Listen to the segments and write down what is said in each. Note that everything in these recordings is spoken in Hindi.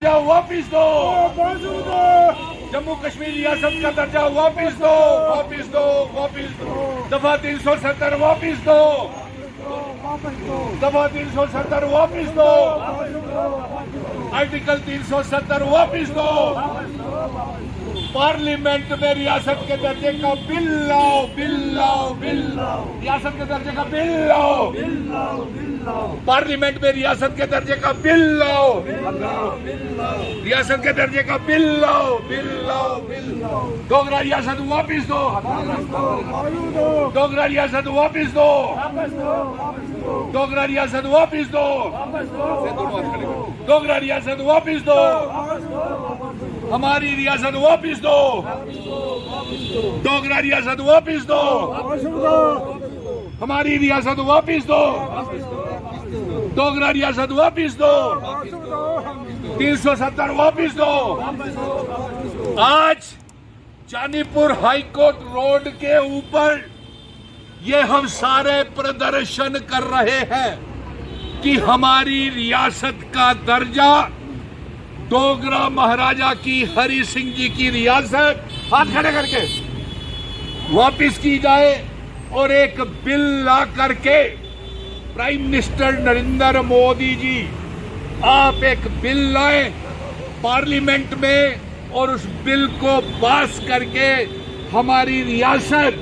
वापिस दो, जम्मू कश्मीर रियासत का दर्जा वापिस दो, वापिस दो, वापिस दो। दफा 370 वापिस दो, दफा 370 वापिस दो, आर्टिकल 370 वापिस दो। पार्लियामेंट में रियासत के दर्जे का बिल लाओ, बिल लाओ, बिल लाओ, रियासत के दर्जे का बिल लाओ, बिल लाओ, बिल लाओ। पार्लियामेंट में रियासत के दर्जे का बिल लाओ, रियासत के दर्जे का बिल लाओ, बिल लाओ, बिल लाओ। डोगरा रियासत वापिस दो, डोगरा रियासत वापिस दो, डोगरा रियासत वापिस दो, डोगरा रियासत वापिस दो, हमारी रियासत वापिस दो, डोगरा रियासत वापिस दो, हमारी रियासत वापिस दो, डोगरा रियासत वापिस दो, 370 वापिस दो। आज जानीपुर हाईकोर्ट रोड के ऊपर ये हम सारे प्रदर्शन कर रहे हैं कि हमारी रियासत का दर्जा डोगरा महाराजा की हरि सिंह जी की रियासत हाथ खड़े करके वापिस की जाए और एक बिल ला करके प्राइम मिनिस्टर नरेंद्र मोदी जी आप एक बिल लाए पार्लियामेंट में और उस बिल को पास करके हमारी रियासत,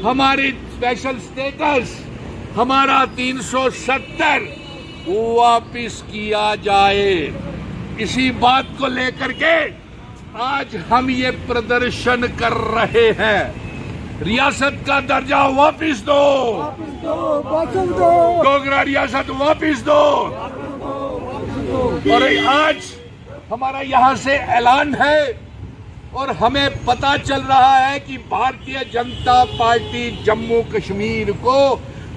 हमारी स्पेशल स्टेटस, हमारा 370 वापिस किया जाए। इसी बात को लेकर के आज हम ये प्रदर्शन कर रहे हैं। रियासत का दर्जा वापिस दो, डोगरा रियासत वापिस दो। और आज हमारा यहाँ से ऐलान है और हमें पता चल रहा है कि भारतीय जनता पार्टी जम्मू कश्मीर को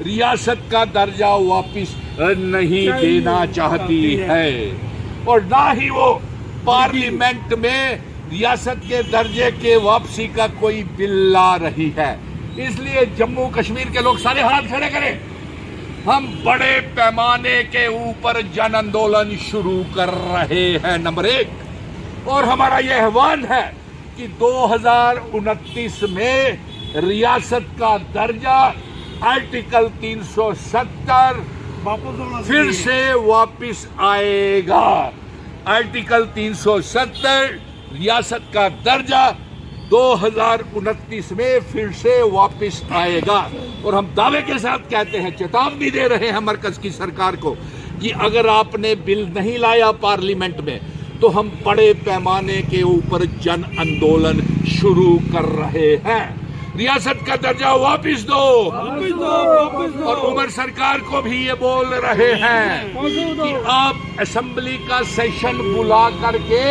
रियासत का दर्जा वापिस नहीं देना चाहती है और ना ही वो पार्लियामेंट में रियासत के दर्जे के वापसी का कोई बिल ला रही है। इसलिए जम्मू कश्मीर के लोग सारे हाथ खड़े करें। हम बड़े पैमाने के ऊपर जन आंदोलन शुरू कर रहे हैं, नंबर 1। और हमारा यह आह्वान है कि 2029 में रियासत का दर्जा आर्टिकल 370 फिर से वापिस आएगा। आर्टिकल 370 रियासत का दर्जा 2029 में फिर से वापिस आएगा। और हम दावे के साथ कहते हैं, चेतावनी दे रहे हैं मरकज की सरकार को कि अगर आपने बिल नहीं लाया पार्लियामेंट में तो हम बड़े पैमाने के ऊपर जन आंदोलन शुरू कर रहे हैं। रियासत का दर्जा वापिस दो, और उमर सरकार को भी ये बोल रहे हैं कि आप असेंबली का सेशन बुला करके,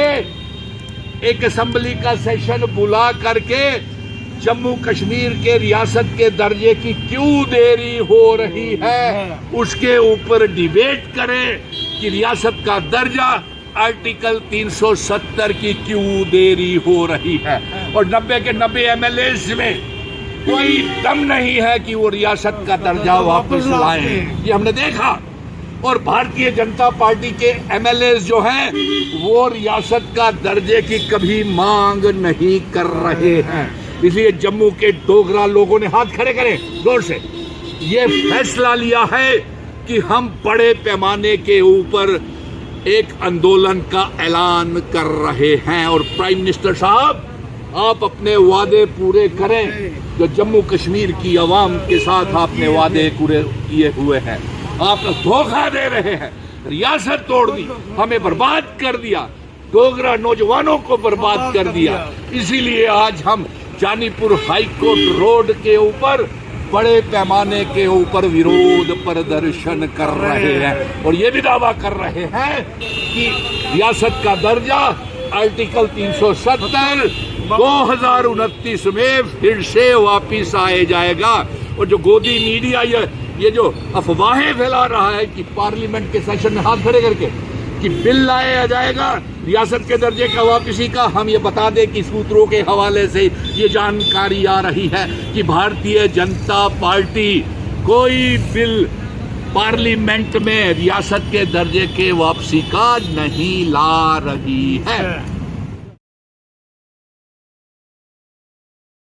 एक असेंबली का सेशन बुला करके जम्मू कश्मीर के रियासत के दर्जे की क्यों देरी हो रही है उसके ऊपर डिबेट करें कि रियासत का दर्जा आर्टिकल 370 की क्यों देरी हो रही है। और 90 के 90 एमएलए में कोई दम नहीं है कि वो रियासत का दर्जा वापस लाएं, ये हमने देखा। और भारतीय जनता पार्टी के एमएलए जो हैं वो रियासत का दर्जे की कभी मांग नहीं कर रहे हैं। इसलिए जम्मू के डोगरा लोगों ने हाथ खड़े करें जोर से, ये फैसला लिया है कि हम बड़े पैमाने के ऊपर एक आंदोलन का ऐलान कर रहे हैं। और प्राइम मिनिस्टर साहब, आप अपने वादे पूरे करें जो जम्मू कश्मीर की आवाम के साथ आपने वादे पूरे किए हुए हैं। आप धोखा दे रहे हैं, रियासत तोड़ दी, हमें बर्बाद कर दिया, डोगरा नौजवानों को बर्बाद कर दिया। इसीलिए आज हम जानीपुर हाईकोर्ट रोड के ऊपर बड़े पैमाने के ऊपर विरोध प्रदर्शन कर रहे हैं और ये भी दावा कर रहे हैं कि रियासत का दर्जा आर्टिकल 370 2029 में फिर से वापिस आए जाएगा। और जो गोदी मीडिया ये जो अफवाहें फैला रहा है कि पार्लियामेंट के सेशन में हाथ खड़े करके कि बिल लाया जाएगा रियासत के दर्जे का वापसी का, हम ये बता दें कि सूत्रों के हवाले से ये जानकारी आ रही है कि भारतीय जनता पार्टी कोई बिल पार्लियामेंट में रियासत के दर्जे के वापसी का नहीं ला रही है।